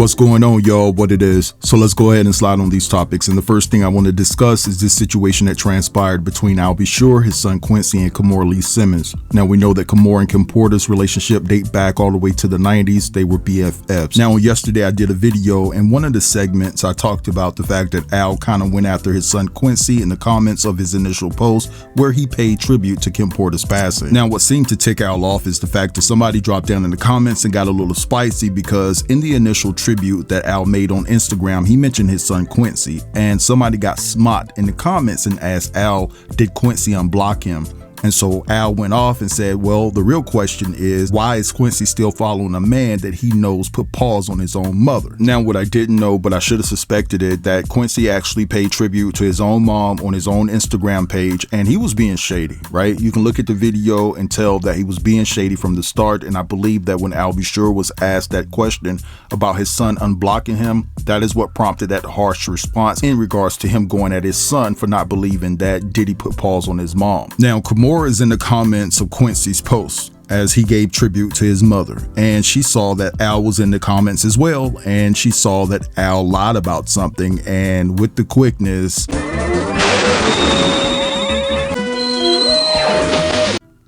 What's going on, y'all? What it is. So let's go ahead and slide on these topics. And the first thing I want to discuss is this situation that transpired between Al B. Sure, his son Quincy, and Kimora Lee Simmons. Now, we know that Kimora and Kim Porter's relationship date back all the way to the 90s. They were BFFs. Now, yesterday I did a video, and one of the segments I talked about the fact that Al kind of went after his son Quincy in the comments of his initial post where he paid tribute to Kim Porter's passing. Now, what seemed to tick Al off is the fact that somebody dropped down in the comments and got a little spicy because in the initial tribute that Al made on Instagram, he mentioned his son Quincy, and somebody got smart in the comments and asked Al, did Quincy unblock him? And so Al went off and said, well, the real question is, why is Quincy still following a man that he knows put paws on his own mother? Now, what I didn't know, but I should have suspected it, that Quincy actually paid tribute to his own mom on his own Instagram page, and he was being shady, right? You can look at the video and tell that he was being shady from the start, and I believe that when Al B. Sure was asked that question about his son unblocking him, that is what prompted that harsh response in regards to him going at his son for not believing that Diddy put paws on his mom. Now, Kimora is in the comments of Quincy's post as he gave tribute to his mother, and she saw that Al was in the comments as well, and she saw that Al lied about something, and with the quickness,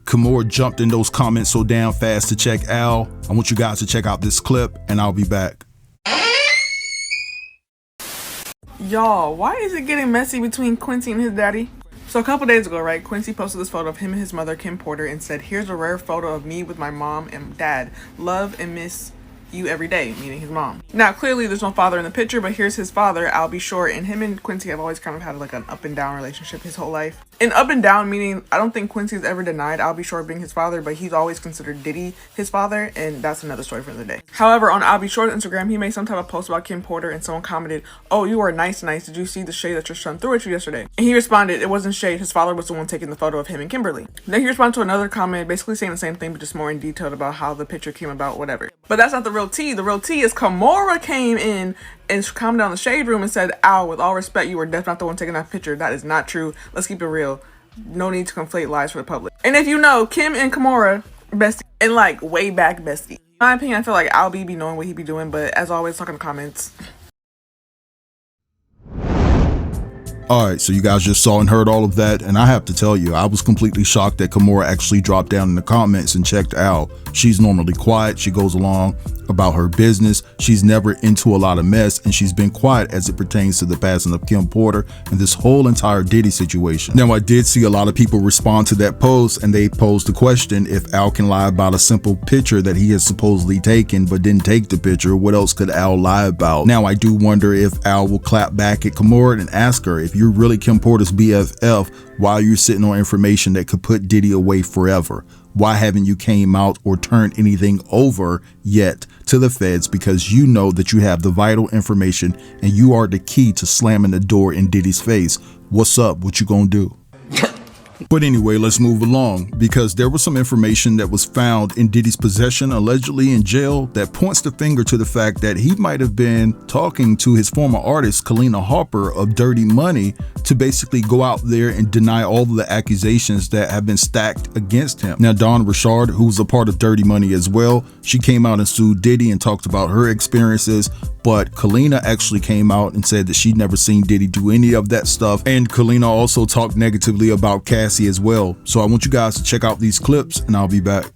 Kimora jumped in those comments so damn fast to check Al. I want you guys to check out this clip, and I'll be back. Y'all, why is it getting messy between Quincy and his daddy? So a couple days ago, right, Quincy posted this photo of him and his mother, Kim Porter, and said, here's a rare photo of me with my mom and dad. Love and miss you every day, meaning his mom. Now, clearly there's no father in the picture, but here's his father, Al B. Sure, and him and Quincy have always kind of had like an up and down relationship his whole life. And up and down meaning, I don't think Quincy's ever denied Al B. Sure being his father, but he's always considered Diddy his father, and that's another story for the day. However, on Al B. Sure's Instagram, he made some type of post about Kim Porter, and someone commented, oh, you are nice. Did you see the shade that your son threw at you yesterday? And he responded, it wasn't shade. His father was the one taking the photo of him and Kimberly. Then he responded to another comment, basically saying the same thing, but just more in detail about how the picture came about, whatever. But that's not the real tea. The real tea is Kimora came in and commented on the shade room and said, Al, with all respect, you were definitely not the one taking that picture. That is not true. Let's keep it real. No need to conflate lies for the public. And if you know, Kim and Kimora bestie, and like way back bestie. In my opinion, I feel like Al B be knowing what he be doing, but as always, talk in the comments. Alright, so you guys just saw and heard all of that, and I have to tell you, I was completely shocked that Kimora actually dropped down in the comments and checked Al. She's normally quiet, she goes along about her business, she's never into a lot of mess, and she's been quiet as it pertains to the passing of Kim Porter and this whole entire Diddy situation. Now, I did see a lot of people respond to that post, and they posed the question, if Al can lie about a simple picture that he has supposedly taken but didn't take the picture, what else could Al lie about? Now, I do wonder if Al will clap back at Kimora and ask her, if you're really Kim Porter's BFF, why are you sitting on information that could put Diddy away forever? Why haven't you came out or turned anything over yet to the feds, because you know that you have the vital information and you are the key to slamming the door in Diddy's face? What's up? What you gonna do? But anyway, let's move along, because there was some information that was found in Diddy's possession, allegedly in jail, that points the finger to the fact that he might have been talking to his former artist, Kalina Harper of Dirty Money, to basically go out there and deny all of the accusations that have been stacked against him. Now, Dawn Richard, who's a part of Dirty Money as well, she came out and sued Diddy and talked about her experiences, but Kalina actually came out and said that she'd never seen Diddy do any of that stuff, and Kalina also talked negatively about Cassie as well. So I want you guys to check out these clips, and I'll be back.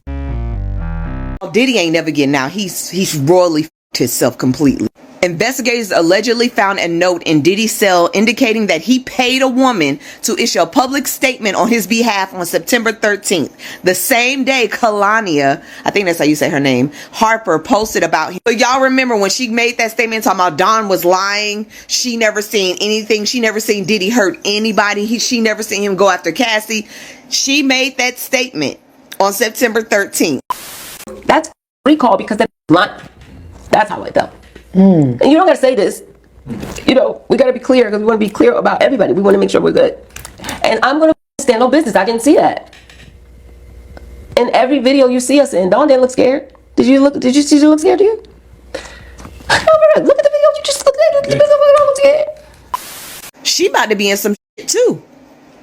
Diddy ain't never getting out. He's royally f***ed himself completely. Investigators allegedly found a note in Diddy's cell indicating that he paid a woman to issue a public statement on his behalf on September 13th. The same day Kalania, I think that's how you say her name, Harper, posted about him. But y'all remember when she made that statement talking about Don was lying? She never seen anything. She never seen Diddy hurt anybody. She never seen him go after Cassie. She made that statement on September 13th. That's recall because that's blunt. That's how I felt. And you don't gotta say this. You know, we gotta be clear because we want to be clear about everybody. We want to make sure we're good. And I'm gonna stand on business. I didn't see that. In every video you see us in, Dawn didn't look scared. Did you see she look scared to you? Look at the video you just looked at. Look scared. She about to be in some shit too.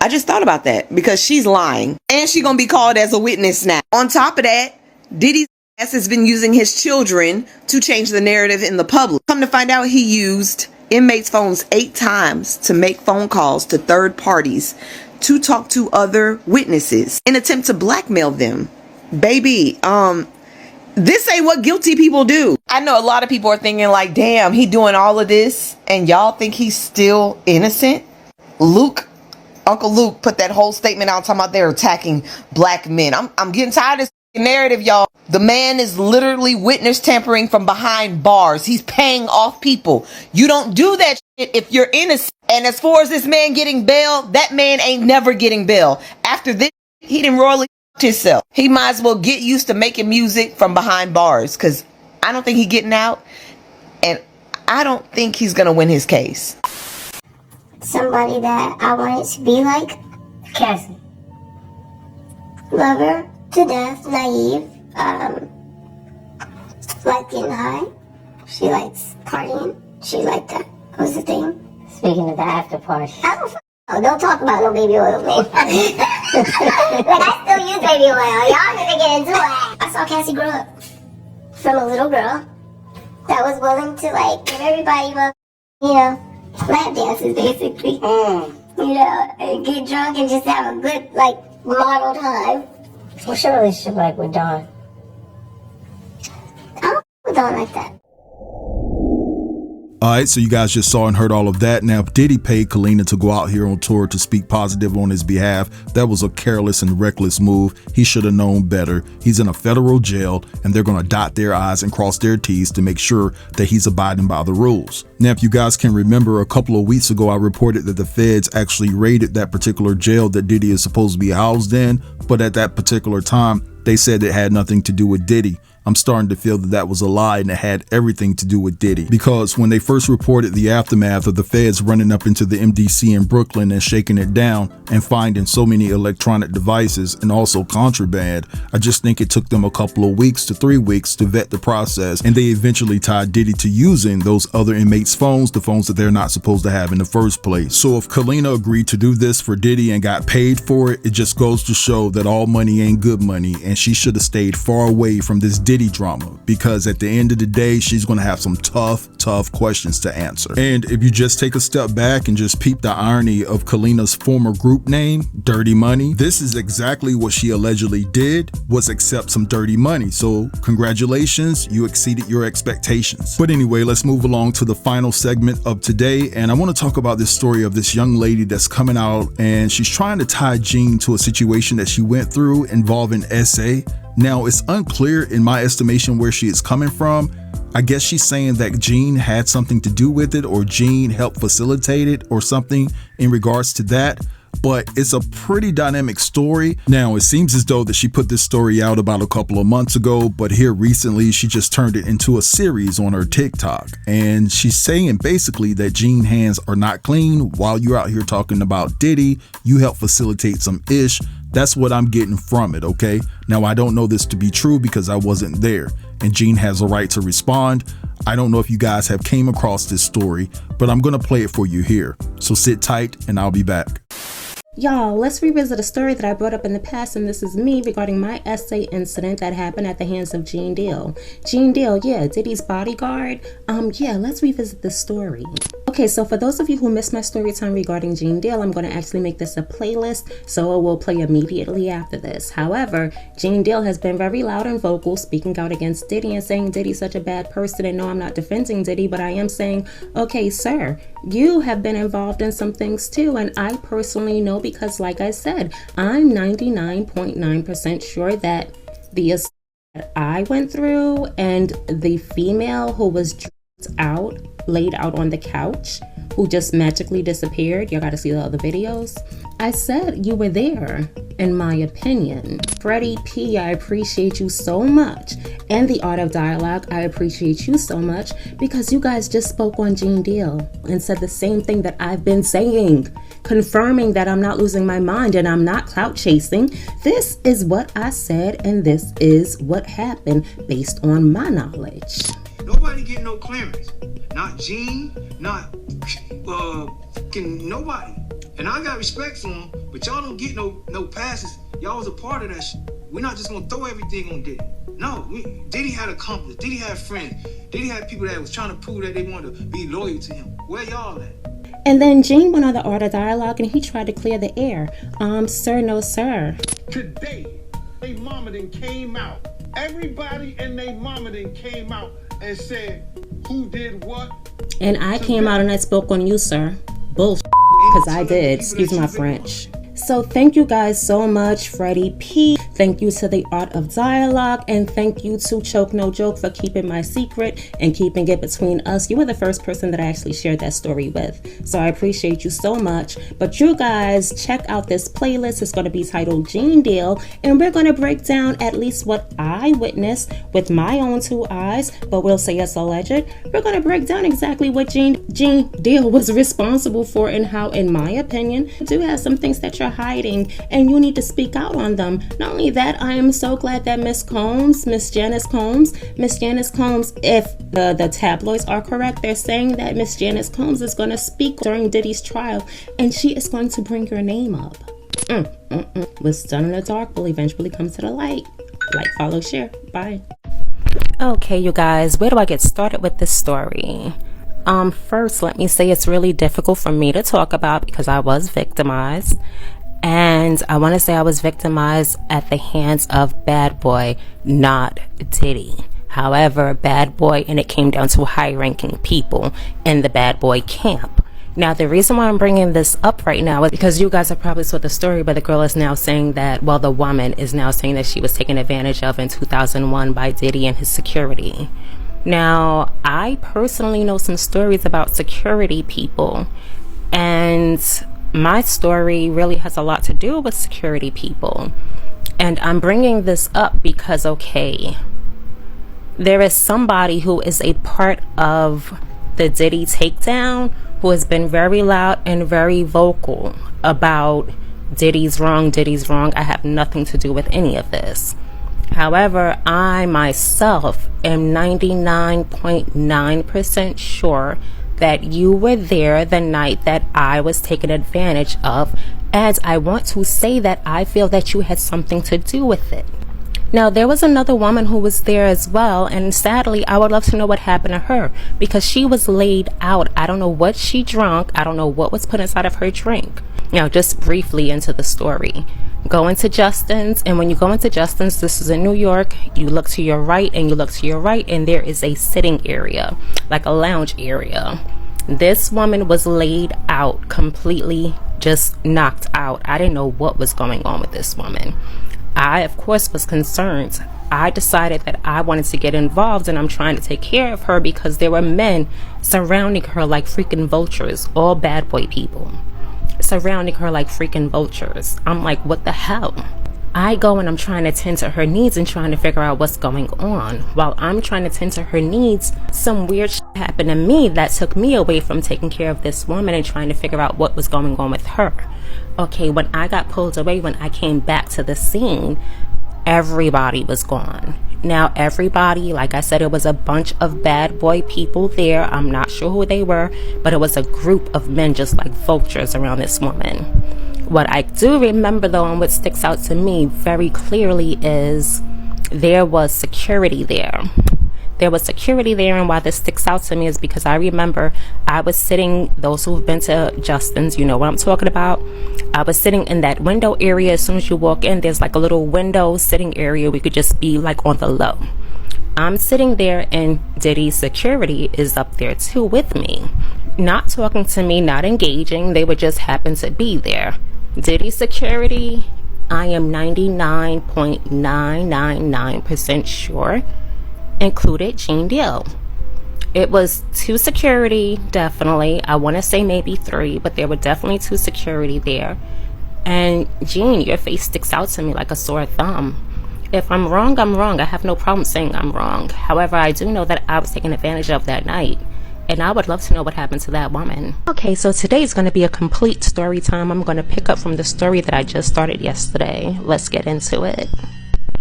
I just thought about that because she's lying and she's gonna be called as a witness now. On top of that, Diddy's has been using his children to change the narrative in the public. Come to find out, he used inmates' phones 8 times to make phone calls to third parties to talk to other witnesses in attempt to blackmail them. Baby, this ain't what guilty people do. I know a lot of people are thinking like, damn, he doing all of this and y'all think he's still innocent? Uncle Luke put that whole statement out talking about they're attacking black men. I'm getting tired of this narrative, y'all. The man is literally witness tampering from behind bars. He's paying off people. You don't do that shit if you're innocent. And as far as this man getting bail, that man ain't never getting bail. After this, he didn't royally himself. He might as well get used to making music from behind bars, because I don't think he's getting out, and I don't think he's gonna win his case. Somebody that I wanted to be like, Cassie. Love her to death, naive, like getting high. She likes partying. She liked that. What was the thing? Speaking of the after party. Don't talk about no baby oil, man. Like, I still use baby oil. Y'all need to get into it. I saw Cassie grow up from a little girl that was willing to, like, give everybody, lap dances, basically. And get drunk and just have a good, like, model time. What's your relationship like with Dawn? I don't with Dawn like that. Alright, so you guys just saw and heard all of that. Now, if Diddy paid Kalina to go out here on tour to speak positive on his behalf, that was a careless and reckless move. He should have known better. He's in a federal jail, and they're going to dot their I's and cross their T's to make sure that he's abiding by the rules. Now, if you guys can remember, a couple of weeks ago, I reported that the feds actually raided that particular jail that Diddy is supposed to be housed in, but at that particular time, they said it had nothing to do with Diddy. I'm starting to feel that that was a lie and it had everything to do with Diddy. Because when they first reported the aftermath of the feds running up into the MDC in Brooklyn and shaking it down and finding so many electronic devices and also contraband, I just think it took them a couple of weeks to 3 weeks to vet the process, and they eventually tied Diddy to using those other inmates' phones, the phones that they're not supposed to have in the first place. So if Kalina agreed to do this for Diddy and got paid for it, it just goes to show that all money ain't good money, and she should have stayed far away from this Diddy drama, because at the end of the day, she's going to have some tough questions to answer. And if you just take a step back and just peep the irony of Kalina's former group name, Dirty Money, this is exactly what she allegedly did, was accept some dirty money. So congratulations, you exceeded your expectations. But anyway, let's move along to the final segment of today, and I want to talk about this story of this young lady that's coming out and she's trying to tie Gene to a situation that she went through involving SA. Now, it's unclear in my estimation where she is coming from. I guess she's saying that Gene had something to do with it, or Gene helped facilitate it, or something in regards to that. But it's a pretty dynamic story. Now, it seems as though that she put this story out about a couple of months ago, but here recently she just turned it into a series on her TikTok. And she's saying basically that Gene's hands are not clean. While you're out here talking about Diddy, you help facilitate some ish. That's what I'm getting from it, okay? Now, I don't know this to be true because I wasn't there, and Gene has a right to respond. I don't know if you guys have came across this story, but I'm gonna play it for you here. So sit tight and I'll be back. Y'all, let's revisit a story that I brought up in the past, and this is me regarding my SA incident that happened at the hands of Gene Deal. Gene Deal, yeah, Diddy's bodyguard. Let's revisit this story. Okay, so for those of you who missed my story time regarding Gene Deal, I'm going to actually make this a playlist, so it will play immediately after this. However, Gene Deal has been very loud and vocal, speaking out against Diddy and saying Diddy's such a bad person. And no, I'm not defending Diddy, but I am saying, okay, sir, you have been involved in some things too, and I personally know, because like I said, I'm 99.9% sure that the assault that I went through and the female who was laid out on the couch, who just magically disappeared, y'all gotta see the other videos. I said you were there, in my opinion. Freddie P, I appreciate you so much. And the Art of Dialogue, I appreciate you so much, because you guys just spoke on Gene Deal and said the same thing that I've been saying, confirming that I'm not losing my mind and I'm not clout chasing. This is what I said, and this is what happened based on my knowledge. Nobody get no clearance. Not Gene, not nobody. And I got respect for him, but y'all don't get no passes. Y'all was a part of that shit. We're not just gonna throw everything on Diddy. No, Diddy had accomplice. Diddy had friends. Diddy had people that was trying to prove that they wanted to be loyal to him. Where y'all at? And then Gene went on the Art of Dialogue and he tried to clear the air. Sir, no sir. Today, they mama then came out. Everybody and they mama then came out and said who did what. And I came out and I spoke on you, sir. Bullshit. Because I did. Excuse my French. So thank you guys so much, Freddie P. Thank you to the Art of Dialogue, and thank you to Choke No Joke for keeping my secret and keeping it between us. You were the first person that I actually shared that story with, so I appreciate you so much. But you guys, check out this playlist. It's going to be titled Gene Deal, and we're going to break down at least what I witnessed with my own two eyes, but we'll say it's alleged. We're going to break down exactly what Gene Deal was responsible for and how, in my opinion, you do have some things that you're hiding and you need to speak out on them. Not only that, I am so glad that Miss Janice Combs, if the tabloids are correct, they're saying that Miss Janice Combs is going to speak during Diddy's trial and she is going to bring your name up. What's done in the dark will eventually come to the light. Like, follow, share. Bye. Okay, you guys, where do I get started with this story? First, let me say it's really difficult for me to talk about because I was victimized. And I want to say I was victimized at the hands of Bad Boy, not Diddy. However, Bad Boy, and it came down to high-ranking people in the Bad Boy camp. Now, the reason why I'm bringing this up right now is because you guys have probably saw the story, but the girl is now saying that, well, the woman is now saying that she was taken advantage of in 2001 by Diddy and his security. Now, I personally know some stories about security people, and my story really has a lot to do with security people. And I'm bringing this up because, okay, there is somebody who is a part of the Diddy takedown who has been very loud and very vocal about Diddy's wrong. I have nothing to do with any of this. However, I myself am 99.9% sure that you were there the night that I was taken advantage of, and I want to say that I feel that you had something to do with it. Now, there was another woman who was there as well, and sadly, I would love to know what happened to her because she was laid out. I don't know what she drank. I don't know what was put inside of her drink. Now, just briefly into the story. Go into Justin's, and when you go into Justin's, this is in New York, you look to your right and you look to your right, and there is a sitting area, like a lounge area. This woman was laid out, completely just knocked out. I didn't know what was going on with this woman. I, of course, was concerned. I decided that I wanted to get involved, and I'm trying to take care of her because there were men surrounding her like freaking vultures, all Bad Boy people surrounding her like freaking vultures. I'm like, what the hell? I go and I'm trying to tend to her needs and trying to figure out what's going on. While I'm trying to tend to her needs, some weird shit happened to me that took me away from taking care of this woman and trying to figure out what was going on with her. Okay, when I got pulled away, when I came back to the scene, everybody was gone. Now, everybody, like I said, it was a bunch of Bad Boy people there. I'm not sure who they were, but it was a group of men just like vultures around this woman. What I do remember, though, and what sticks out to me very clearly is there was security there. There was security there, and why this sticks out to me is because I remember I was sitting, those who've been to Justin's, you know what I'm talking about. I was sitting in that window area. As soon as you walk in, there's like a little window sitting area. We could just be like on the low. I'm sitting there, and Diddy's security is up there too with me. Not talking to me, not engaging. They would just happen to be there. Diddy's security, I am 99.999% sure, included Gene Deal. It was 2 security, definitely. I want to say maybe 3, but there were definitely 2 security there. And Gene, your face sticks out to me like a sore thumb. If I'm wrong, I'm wrong. I have no problem saying I'm wrong. However, I do know that I was taken advantage of that night. And I would love to know what happened to that woman. Okay, so today is going to be a complete story time. I'm going to pick up from the story that I just started yesterday. Let's get into it.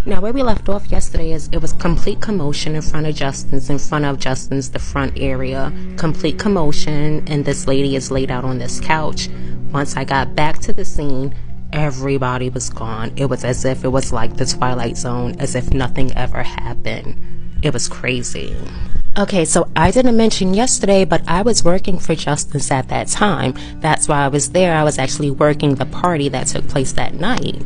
Now, where we left off yesterday is it was complete commotion in front of Justin's, the front area. Complete commotion, and this lady is laid out on this couch. Once I got back to the scene, everybody was gone. It was as if it was like the Twilight Zone, as if nothing ever happened. It was crazy. Okay, so I didn't mention yesterday, but I was working for Justice at that time. That's why I was there. I was actually working the party that took place that night.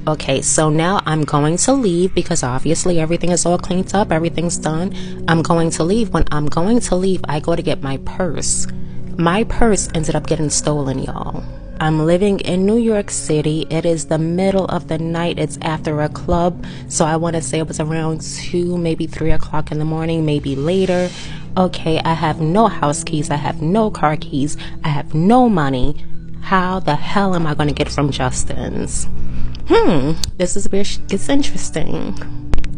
Okay, so now I'm going to leave because obviously everything is all cleaned up. Everything's done. I'm going to leave. When I'm going to leave, I go to get my purse. My purse ended up getting stolen, y'all. I'm living in New York City. It is the middle of the night. It's after a club. So I want to say it was around 2, maybe 3 o'clock in the morning, maybe later. Okay, I have no house keys. I have no car keys. I have no money. How the hell am I going to get from Justin's? This is weird. It's interesting.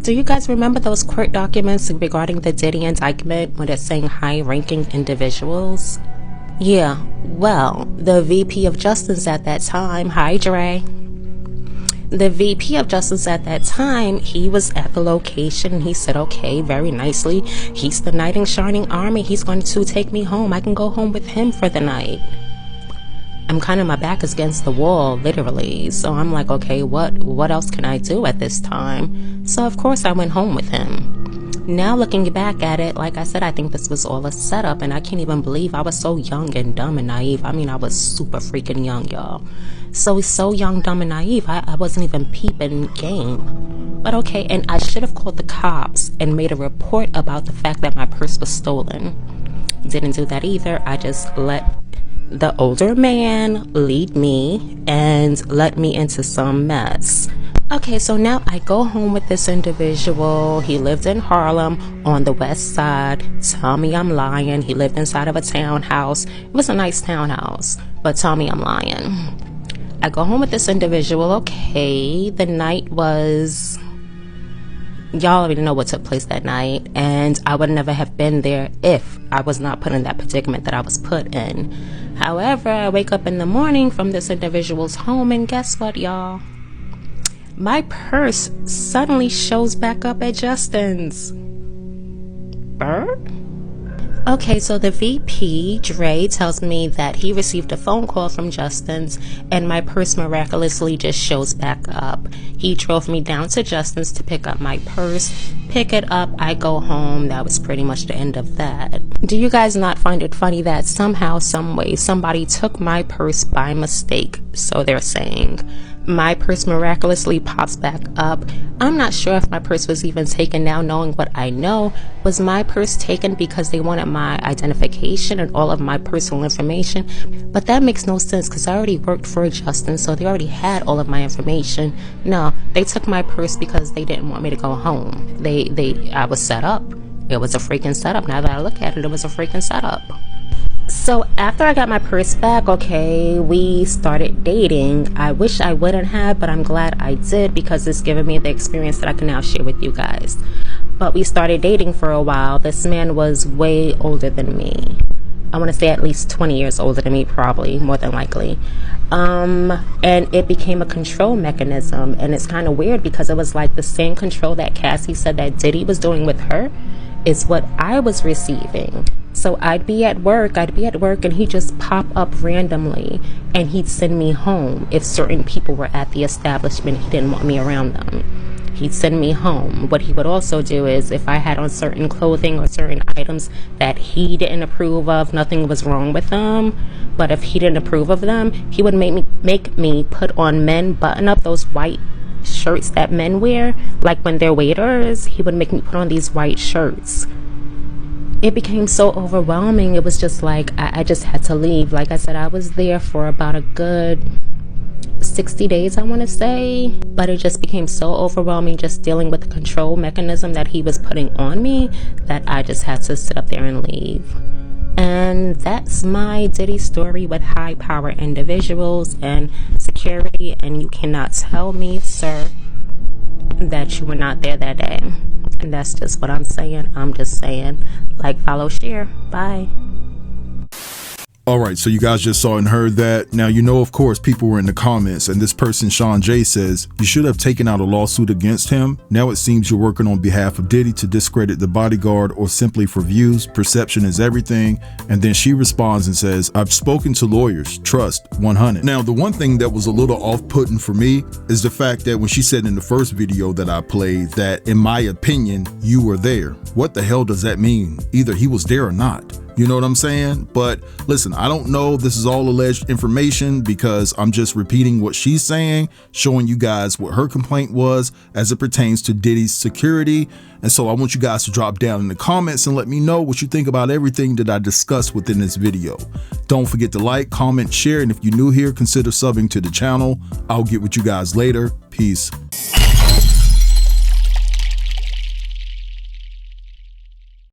Do you guys remember those court documents regarding the Diddy indictment when it's saying high-ranking individuals? Yeah, well, the VP of Justice at that time, hi Dre. The VP of Justice at that time, he was at the location and he said, okay, very nicely, he's the knight in shining armor. He's going to take me home. I can go home with him for the night. I'm kind of, my back is against the wall, literally. So I'm like, okay, what else can I do at this time? So of course I went home with him. Now looking back at it, like I said, I think this was all a setup, and I can't even believe I was so young and dumb and naive. I mean, I was super freaking young, y'all. So young, dumb, and naive, I wasn't even peeping game. But okay, and I should have called the cops and made a report about the fact that my purse was stolen. Didn't do that either. I just let the older man lead me and let me into some mess. Okay, so now I go home with this individual. He lived in Harlem on the west side. Tell me I'm lying. He lived inside of a townhouse. It was a nice townhouse, but tell me I'm lying. I go home with this individual. Okay, the night was... Y'all already know what took place that night, and I would never have been there if I was not put in that predicament that I was put in. However, I wake up in the morning from this individual's home, and guess what, y'all? My purse suddenly shows back up at Justin's. Okay, so the VP, Dre, tells me that he received a phone call from Justin's and my purse miraculously just shows back up. He drove me down to Justin's to pick up my purse, pick it up, I go home. That was pretty much the end of that. Do you guys not find it funny that somehow, some way, somebody took my purse by mistake? So they're saying. My purse miraculously pops back up. I'm not sure if my purse was even taken now, knowing what I know. Was my purse taken because they wanted my identification and all of my personal information? But that makes no sense because I already worked for Justin, so they already had all of my information. No, they took my purse because they didn't want me to go home. I was set up. It was a freaking setup. Now that I look at it, it was a freaking setup. So after I got my purse back, okay, we started dating. I wish I wouldn't have, but I'm glad I did because it's given me the experience that I can now share with you guys. But we started dating for a while. This man was way older than me. I want to say at least 20 years older than me, probably, more than likely. And it became a control mechanism. And it's kind of weird because it was like the same control that Cassie said that Diddy was doing with her is what I was receiving. So I'd be at work and he'd just pop up randomly and he'd send me home. If certain people were at the establishment, he didn't want me around them. He'd send me home. What he would also do is if I had on certain clothing or certain items that he didn't approve of, nothing was wrong with them. But if he didn't approve of them, he would make me put on men button up those white shirts that men wear. Like when they're waiters, he would make me put on these white shirts. It became so overwhelming. It was just like I just had to leave. Like I said, I was there for about a good 60 days, I want to say. But it just became so overwhelming just dealing with the control mechanism that he was putting on me that I just had to sit up there and leave. And that's my Diddy story with high power individuals and security. And you cannot tell me, sir, that you were not there that day. And that's just what I'm saying. I'm just saying. Like, follow, share. Bye. All right, so you guys just saw and heard that. Now, you know, of course, people were in the comments, and this person, Sean J, says, you should have taken out a lawsuit against him. Now it seems you're working on behalf of Diddy to discredit the bodyguard or simply for views. Perception is everything. And then she responds and says, I've spoken to lawyers, trust 100. Now, the one thing that was a little off-putting for me is the fact that when she said in the first video that I played that, in my opinion, you were there. What the hell does that mean? Either he was there or not. You know what I'm saying? But listen, I don't know. This is all alleged information because I'm just repeating what she's saying, showing you guys what her complaint was as it pertains to Diddy's security. And so I want you guys to drop down in the comments and let me know what you think about everything that I discussed within this video. Don't forget to like, comment, share, and if you're new here, consider subbing to the channel. I'll get with you guys later. Peace.